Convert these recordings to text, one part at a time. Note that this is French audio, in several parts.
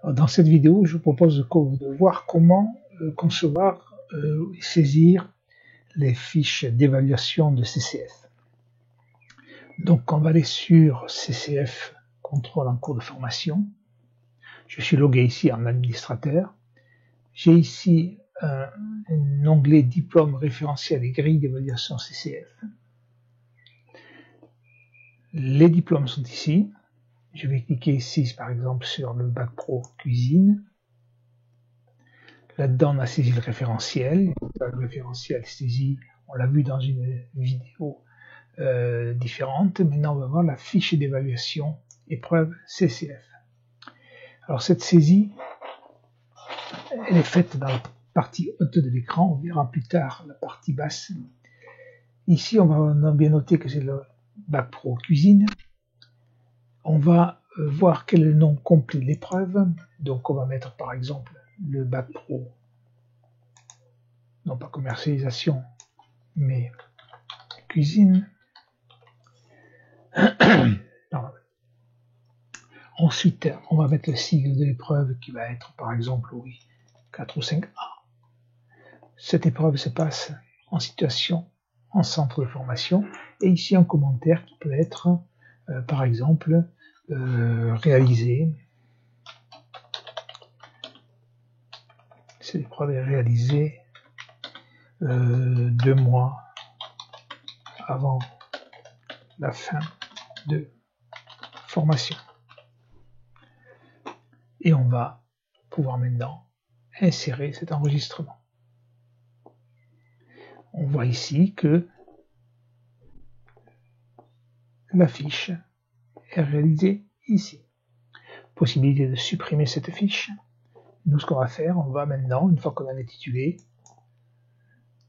Alors, dans cette vidéo, je vous propose de voir comment concevoir et saisir les fiches d'évaluation de CCF. Donc on va aller sur CCF contrôle en cours de formation. Je suis logué ici en administrateur. J'ai ici un onglet diplôme référentiel et grille d'évaluation CCF. Les diplômes sont ici. Je vais cliquer ici par exemple sur le bac pro cuisine. Là-dedans on a saisi le référentiel. Le référentiel saisi, on l'a vu dans une vidéo différente. Maintenant on va voir la fiche d'évaluation épreuve CCF. Alors cette saisie, elle est faite dans la partie haute de l'écran, on verra plus tard la partie basse. Ici on a bien noté que c'est le bac pro cuisine. On va voir quel est le nom complet de l'épreuve. Donc on va mettre par exemple le bac pro, non pas commercialisation, mais cuisine. Ensuite, on va mettre le sigle de l'épreuve qui va être par exemple 4 ou 5A. Cette épreuve se passe en situation en centre de formation et ici un commentaire qui peut être par exemple réalisé. Cette épreuve est réalisée 2 mois avant la fin de formation. Et on va pouvoir maintenant insérer cet enregistrement. On voit ici que la fiche est réalisée ici. Possibilité de supprimer cette fiche. Nous, ce qu'on va faire, on va maintenant, une fois qu'on a intitulé,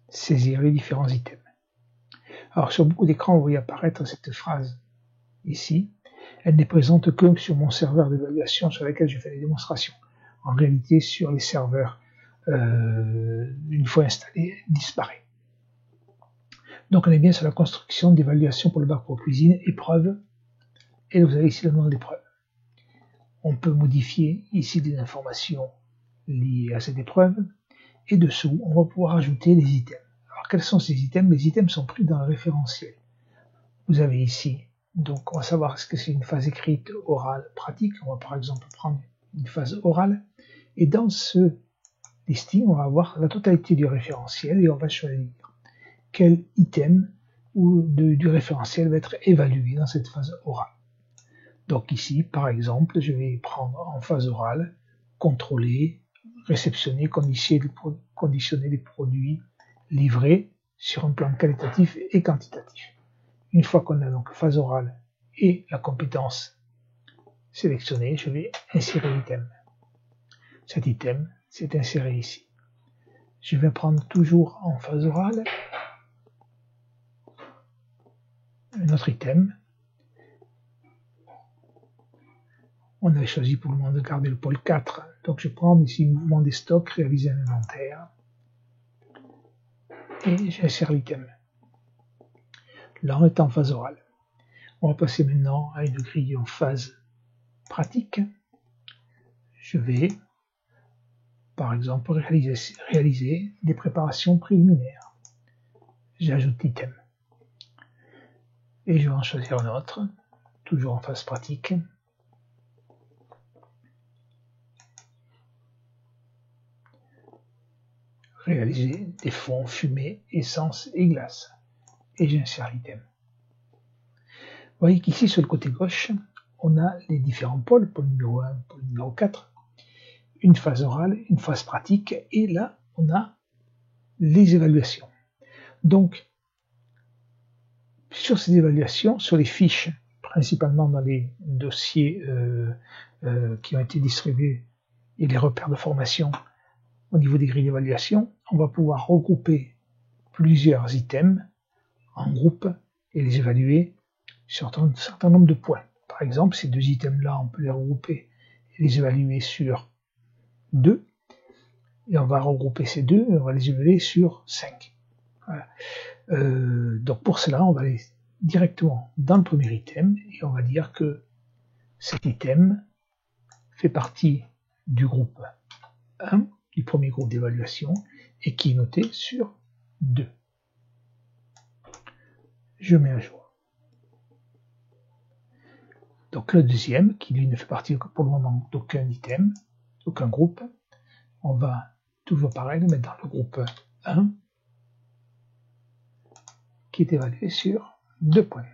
saisir les différents items. Alors, sur beaucoup d'écrans, vous voyez apparaître cette phrase ici. Elle n'est présente que sur mon serveur d'évaluation sur lequel je fais les démonstrations. En réalité, sur les serveurs, une fois installé, elle disparaît. Donc on est bien sur la construction d'évaluation pour le bac pro cuisine, épreuve, et vous avez ici le nom de l'épreuve. On peut modifier ici des informations liées à cette épreuve, et dessous, on va pouvoir ajouter les items. Alors quels sont ces items? Les items sont pris dans le référentiel. Vous avez ici, donc on va savoir ce que c'est une phase écrite, orale, pratique. On va par exemple prendre une phase orale, et dans ce listing, on va avoir la totalité du référentiel, et on va choisir quel item du référentiel va être évalué dans cette phase orale. Donc ici, par exemple, je vais prendre en phase orale, contrôler, réceptionner, conditionner les produits livrés sur un plan qualitatif et quantitatif. Une fois qu'on a donc phase orale et la compétence sélectionnée, je vais insérer l'item. Cet item, c'est inséré ici. Je vais prendre toujours en phase orale un autre item. On a choisi pour le moment de garder le pôle 4, donc je prends ici mouvement des stocks, réaliser un inventaire, et j'insère l'item. Là on est en phase orale. On va passer maintenant à une grille en phase pratique. Je vais, par exemple, réaliser des préparations préliminaires. J'ajoute l'item. Et je vais en choisir un autre, toujours en phase pratique. Réaliser des fonds, fumée, essence et glace. Et j'insère l'item. Vous voyez qu'ici, sur le côté gauche, on a les différents pôles, pôle numéro 1, pôle numéro 4, une phase orale, une phase pratique, et là, on a les évaluations. Donc, sur ces évaluations, sur les fiches, principalement dans les dossiers qui ont été distribués et les repères de formation au niveau des grilles d'évaluation, on va pouvoir regrouper plusieurs items en groupe et les évaluer sur un certain nombre de points. Par exemple, ces 2 items-là, on peut les regrouper et les évaluer sur 2. Et on va regrouper ces 2 et on va les évaluer sur 5. Voilà. Donc pour cela, on va aller directement dans le premier item et on va dire que cet item fait partie du groupe 1, du premier groupe d'évaluation, et qui est noté sur 2. Je mets à jour. Donc le deuxième, qui lui ne fait partie pour le moment d'aucun item, d'aucun groupe, on va toujours pareil le mettre dans le groupe 1, qui est évalué sur 2 points.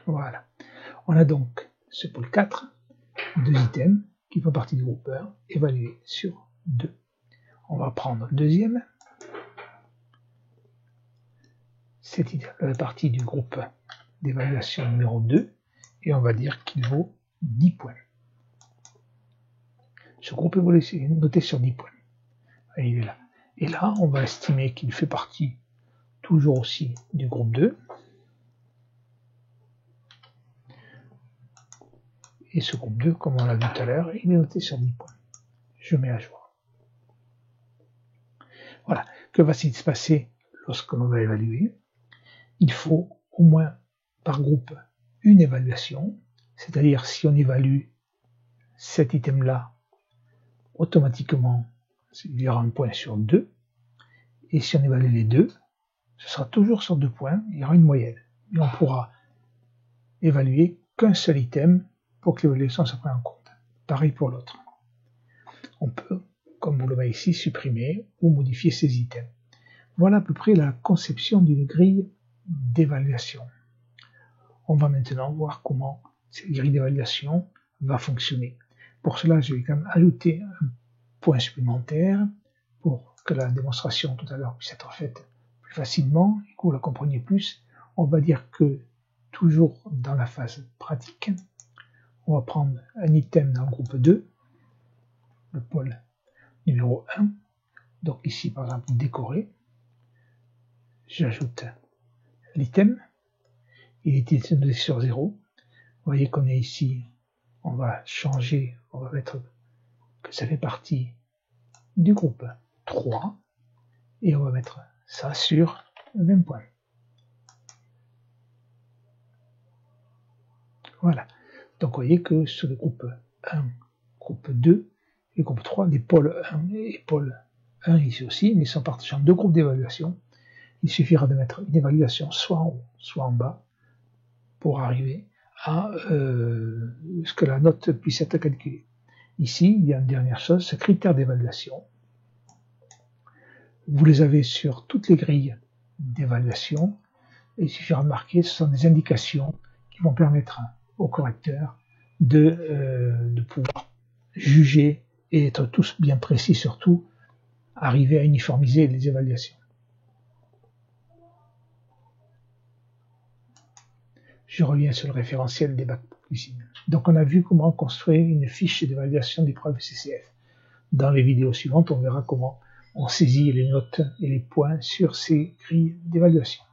Voilà. On a donc ce pôle 4, 2 items qui font partie du groupe 1, évalués sur 2. On va prendre le deuxième. Cet item fait partie du groupe d'évaluation numéro 2, et on va dire qu'il vaut 10 points. Ce groupe est noté sur 10 points. Et il est là. Et là, on va estimer qu'il fait partie toujours aussi du groupe 2. Et ce groupe 2, comme on l'a vu tout à l'heure, il est noté sur 10 points. Je mets à jour. Voilà. Que va-t-il se passer lorsque l'on va évaluer? Il faut au moins par groupe une évaluation. C'est-à-dire, si on évalue cet item-là, automatiquement, il y aura un point sur 2. Et si on évalue les deux, ce sera toujours sur 2 points, il y aura une moyenne. Et on pourra évaluer qu'un seul item pour que l'évaluation se prenne en compte. Pareil pour l'autre. On peut, comme vous le voyez ici, supprimer ou modifier ces items. Voilà à peu près la conception d'une grille d'évaluation. On va maintenant voir comment cette grille d'évaluation va fonctionner. Pour cela, je vais quand même ajouter un point supplémentaire pour que la démonstration tout à l'heure puisse être faite plus facilement et que vous la compreniez plus. On va dire que toujours dans la phase pratique, on va prendre un item dans le groupe 2, le pôle numéro 1. Donc ici, par exemple, décorer. J'ajoute l'item. Il est noté sur 0. Vous voyez qu'on est ici. On va changer, on va mettre que ça fait partie du groupe 3. Et on va mettre ça sur le même point. Voilà. Donc vous voyez que sur le groupe 1, groupe 2 et groupe 3, les pôles 1 et pôle 1 ici aussi, mais ils sont partagés en 2 groupes d'évaluation. Il suffira de mettre une évaluation soit en haut, soit en bas pour arriver à ce que la note puisse être calculée. Ici, il y a une dernière chose, ce critère d'évaluation. Vous les avez sur toutes les grilles d'évaluation. Il suffira de marquer, ce sont des indications qui vont permettre au correcteur de pouvoir juger et être tous bien précis, surtout arriver à uniformiser les évaluations. Je reviens sur le référentiel des bacs pour cuisine. Donc on a vu comment construire une fiche d'évaluation d'épreuve CCF. Dans les vidéos suivantes, on verra comment on saisit les notes et les points sur ces grilles d'évaluation.